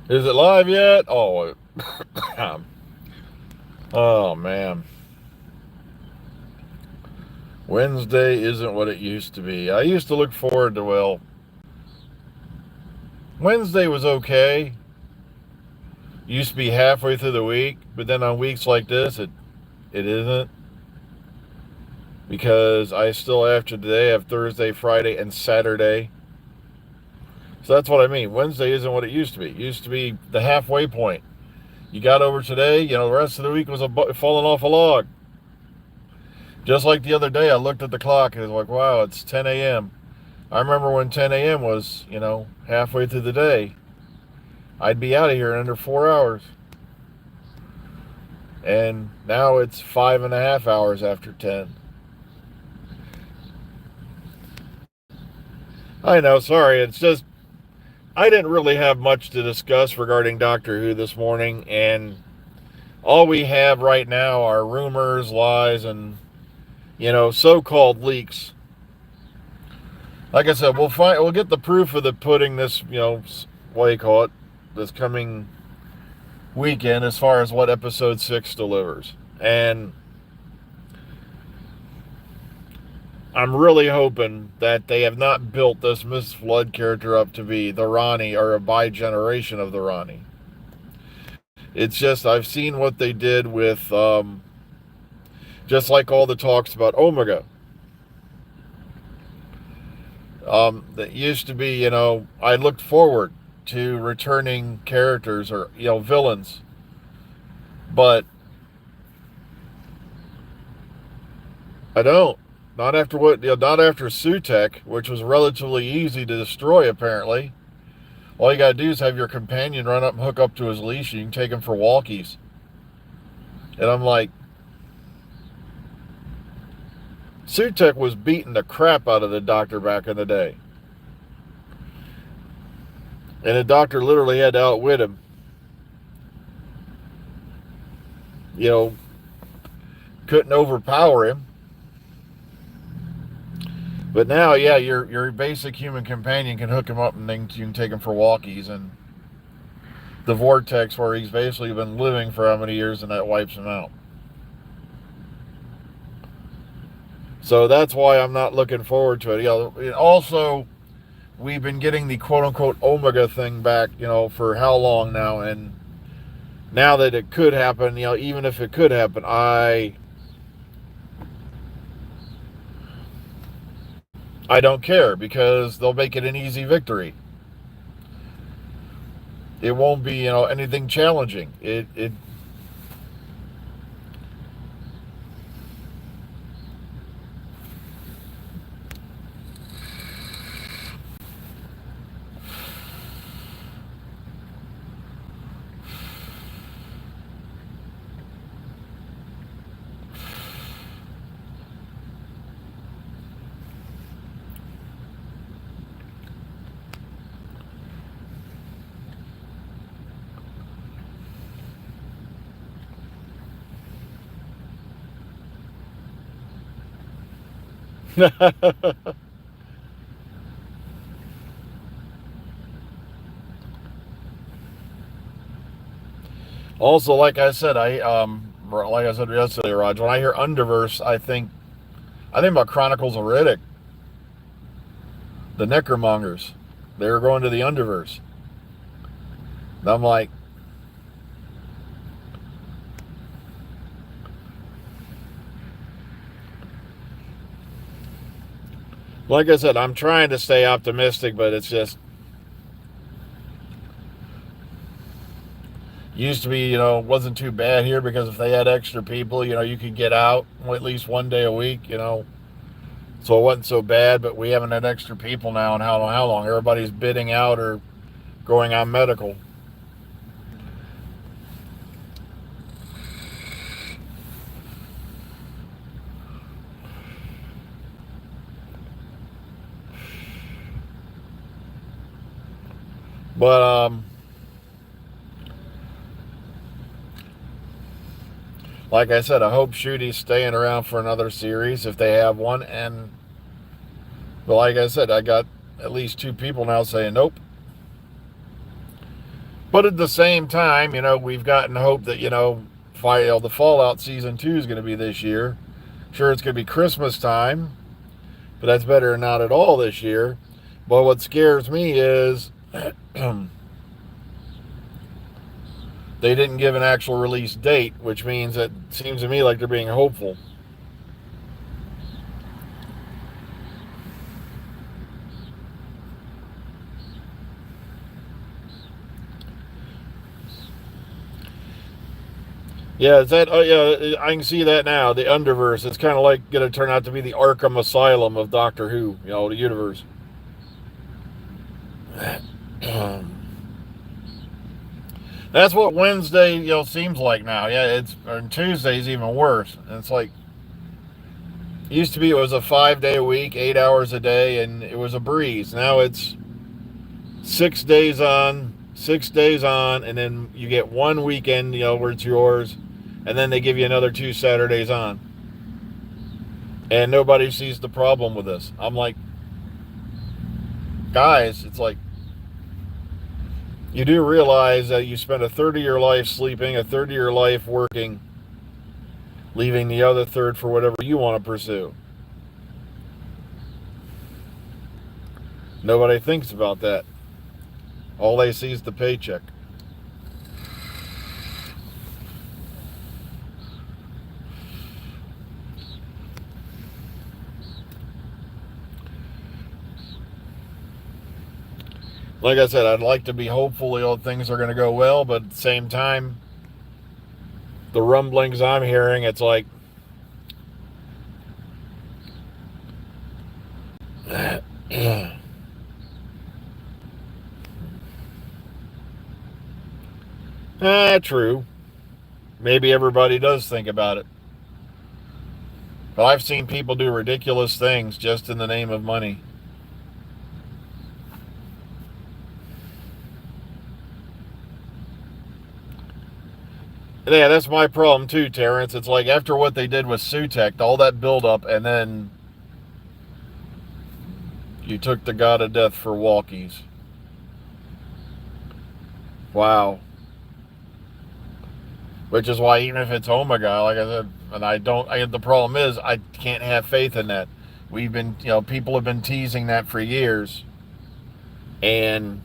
Is it live yet? Oh, oh man. Wednesday isn't what it used to be. I used to look forward to, well, Wednesday was okay. Used to be halfway through the week, but then on weeks like this, it isn't because I still after today have Thursday, Friday, and Saturday. So that's what I mean. Wednesday isn't what it used to be. It used to be the halfway point. You got over today, the rest of the week was falling off a log. Just like the other day, I looked at the clock and it was like, wow, it's 10 a.m. I remember when 10 a.m. was, halfway through the day. I'd be out of here in under 4 hours. And now it's 5.5 hours after 10. I know, sorry. It's just, I didn't really have much to discuss regarding Doctor Who this morning. And all we have right now are rumors, lies, and, so called leaks. Like I said, we'll get the proof of the pudding this, what do you call it, this coming weekend as far as what episode 6 delivers. And I'm really hoping that they have not built this Miss Flood character up to be the Ronnie or a bi-generation of the Ronnie. It's just, I've seen what they did with, just like all the talks about Omega. That used to be, I looked forward to returning characters or, villains. But I don't. Not after not after Sutek, which was relatively easy to destroy, apparently. All you gotta do is have your companion run up and hook up to his leash, and you can take him for walkies. And I'm like, Sutek was beating the crap out of the Doctor back in the day. And the Doctor literally had to outwit him. Couldn't overpower him. But now, yeah, your basic human companion can hook him up and then you can take him for walkies. And the vortex where he's basically been living for how many years and that wipes him out. So that's why I'm not looking forward to it. Also, we've been getting the quote-unquote Omega thing back, for how long now? And now that it could happen, even if it could happen, I don't care because they'll make it an easy victory. It won't be, anything challenging. It Also, like I said yesterday, Raj, when I hear Underverse, I think about Chronicles of Riddick, the Necromongers. They were going to the Underverse. And I'm like I said, I'm trying to stay optimistic, but it's just used to be, wasn't too bad here because if they had extra people, you could get out at least one day a week, so it wasn't so bad. But we haven't had extra people now in how long? Everybody's bidding out or going on medical. But like I said, I hope Shooty's staying around for another series if they have one. But like I said, I got at least two people now saying nope. But at the same time, we've gotten hope that, the Fallout Season 2 is going to be this year. Sure, it's going to be Christmas time, but that's better than not at all this year. But what scares me is they didn't give an actual release date, which means it seems to me like they're being hopeful. Yeah, is that? Oh, yeah, I can see that now. The Underverse. It's kind of like going to turn out to be the Arkham Asylum of Doctor Who. The universe. That's what Wednesday, seems like now. Yeah, and Tuesday's even worse. And it's like used to be. It was a 5-day a week, 8 hours a day, and it was a breeze. Now it's 6 days on, 6 days on, and then you get one weekend, where it's yours. And then they give you another 2 Saturdays on. And nobody sees the problem with this. I'm like, guys, it's like, you do realize that you spend a third of your life sleeping, a third of your life working, leaving the other third for whatever you want to pursue. Nobody thinks about that. All they see is the paycheck. Like I said, I'd like to be hopeful things are going to go well, but at the same time, the rumblings I'm hearing, it's like, true. Maybe everybody does think about it. But I've seen people do ridiculous things just in the name of money. Yeah, that's my problem too, Terrence. It's like after what they did with Sutek, all that buildup, and then you took the god of death for walkies. Wow. Which is why even if it's Omega, like I said, and the problem is I can't have faith in that. We've been, people have been teasing that for years. And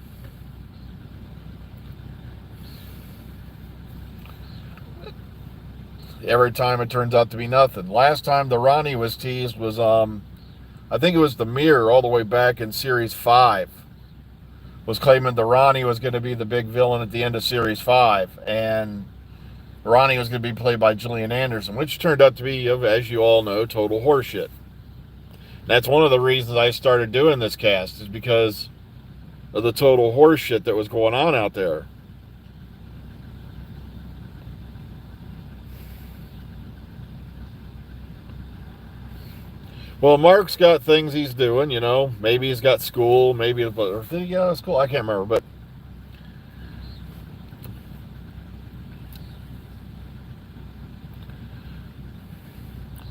every time it turns out to be nothing. Last time the Ronnie was teased was, I think it was the Mirror all the way back in Series 5. Was claiming the Ronnie was going to be the big villain at the end of Series 5. And Ronnie was going to be played by Gillian Anderson, which turned out to be, as you all know, total horseshit. That's one of the reasons I started doing this cast, is because of the total horseshit that was going on out there. Well, Mark's got things he's doing, Maybe he's got school, maybe, or did he get out of school? I can't remember, but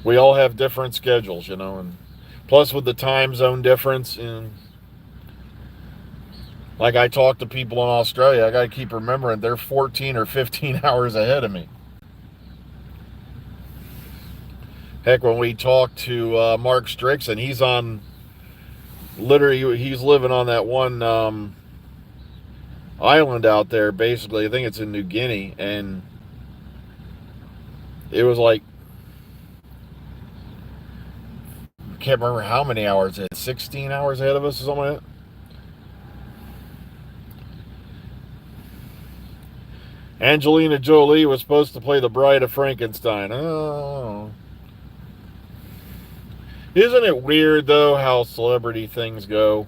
we all have different schedules, and plus with the time zone difference, and like I talk to people in Australia, I got to keep remembering they're 14 or 15 hours ahead of me. Heck, when we talk to Mark Strickson, he's living on that one island out there, basically. I think it's in New Guinea, and it was like, I can't remember how many hours it is, 16 hours ahead of us or something like that. Angelina Jolie was supposed to play the Bride of Frankenstein. Oh. Isn't it weird, though, how celebrity things go?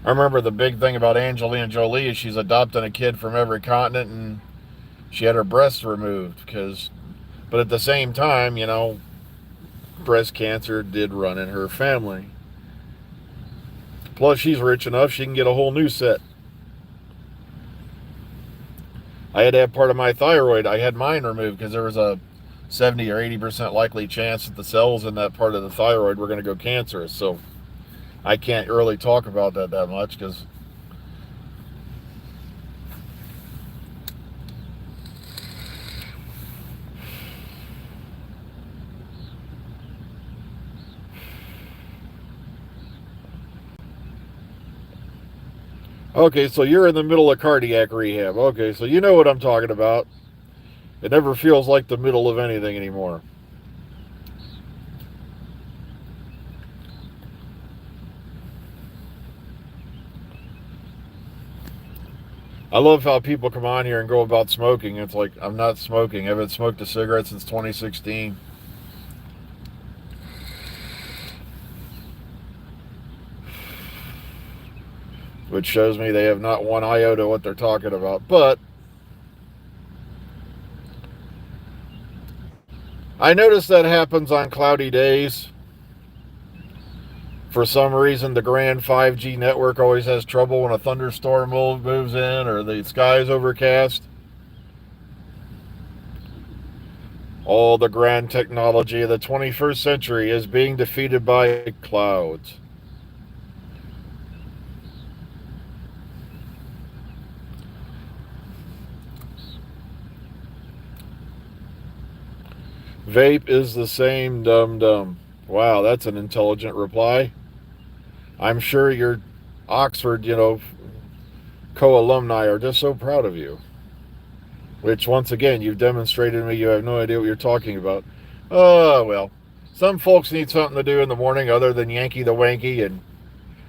I remember the big thing about Angelina Jolie is she's adopting a kid from every continent, and she had her breasts removed but at the same time, breast cancer did run in her family. Plus, she's rich enough, she can get a whole new set. I had to have part of my thyroid. I had mine removed because there was a 70 or 80% likely chance that the cells in that part of the thyroid were going to go cancerous. So I can't really talk about that much because okay, so you're in the middle of cardiac rehab. Okay, so you know what I'm talking about. It never feels like the middle of anything anymore. I love how people come on here and go about smoking. It's like, I'm not smoking. I haven't smoked a cigarette since 2016. Which shows me they have not one iota what they're talking about. But I notice that happens on cloudy days. For some reason, the grand 5G network always has trouble when a thunderstorm moves in or the sky is overcast. All the grand technology of the 21st century is being defeated by clouds. Vape is the same, dum-dum. Wow, that's an intelligent reply. I'm sure your Oxford, co-alumni are just so proud of you. Which, once again, you've demonstrated to me you have no idea what you're talking about. Oh, well. Some folks need something to do in the morning other than Yankee the Wanky, and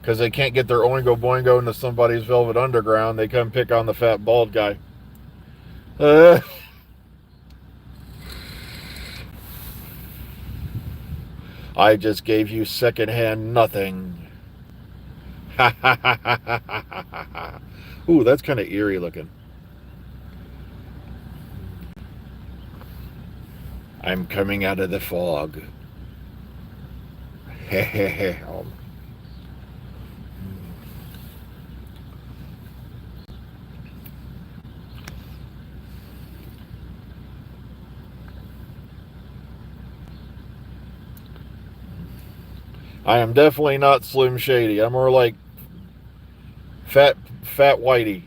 because they can't get their Oingo Boingo into somebody's Velvet Underground, they come pick on the fat bald guy. I just gave you secondhand nothing. Ha ha ha ha ha ha ha. Ooh, that's kind of eerie looking. I'm coming out of the fog. I am definitely not Slim Shady. I'm more like Fat Whitey.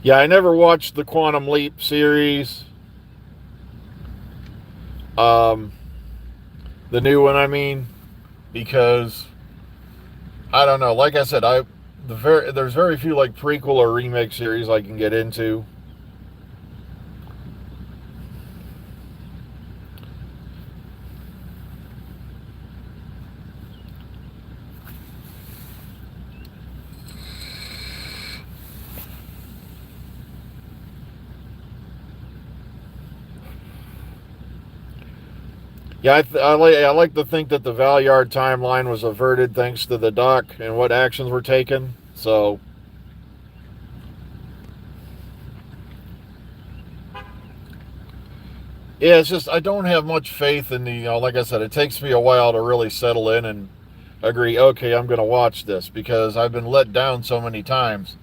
Yeah, I never watched the Quantum Leap series. Um, the new one, I mean, because I don't know. Like I said, there's very few like prequel or remake series I can get into. Yeah, I like to think that the Valyard timeline was averted thanks to the doc and what actions were taken. So, yeah, it's just I don't have much faith in the, like I said, it takes me a while to really settle in and agree, okay, I'm going to watch this because I've been let down so many times.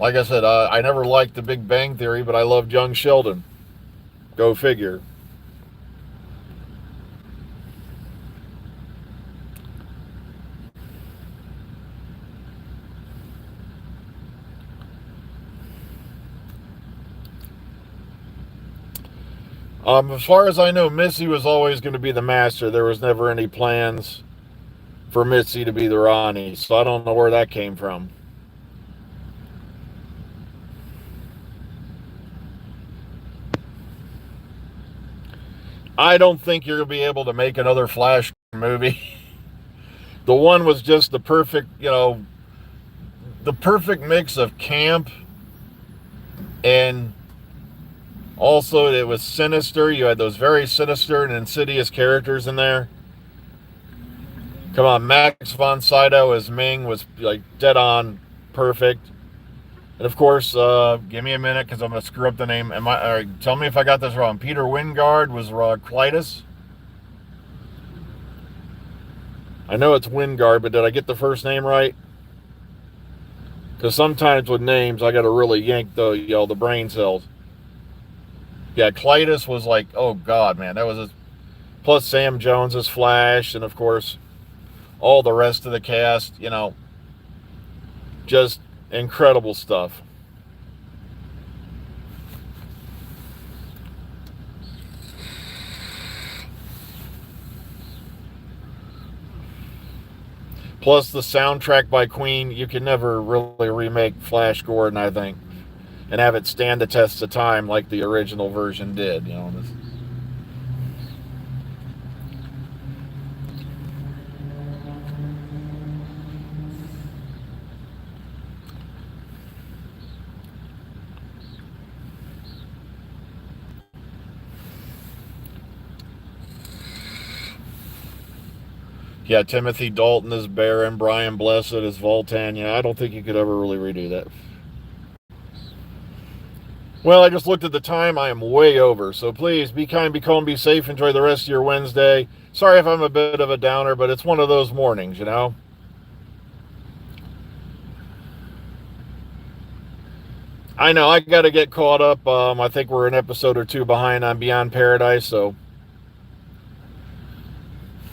Like I said, I never liked the Big Bang Theory, but I loved Young Sheldon. Go figure. As far as I know, Missy was always going to be the master. There was never any plans for Missy to be the Ronnie, so I don't know where that came from. I don't think you're going to be able to make another Flash movie. The one was just the perfect, the perfect mix of camp and also it was sinister. You had those very sinister and insidious characters in there. Come on, Max von Sydow as Ming was like dead on perfect. And of course, give me a minute because I'm going to screw up the name. Tell me if I got this wrong. Peter Wingard was Clytus. I know it's Wingard, but did I get the first name right? Because sometimes with names, I got to really yank the brain cells. Yeah, Clytus was like, oh God, man, that was a, plus Sam Jones as Flash, and of course, all the rest of the cast. Just incredible stuff. Plus the soundtrack by Queen, you can never really remake Flash Gordon, I think, and have it stand the test of time like the original version did. Yeah, Timothy Dalton as Baron, Brian Blessed as Voltan. Yeah, I don't think you could ever really redo that. Well, I just looked at the time. I am way over. So please be kind, be calm, be safe. Enjoy the rest of your Wednesday. Sorry if I'm a bit of a downer, but it's one of those mornings. I know I got to get caught up. I think we're an episode or two behind on Beyond Paradise. So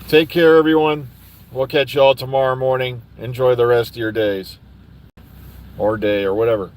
take care, everyone. We'll catch y'all tomorrow morning. Enjoy the rest of your days or day or whatever.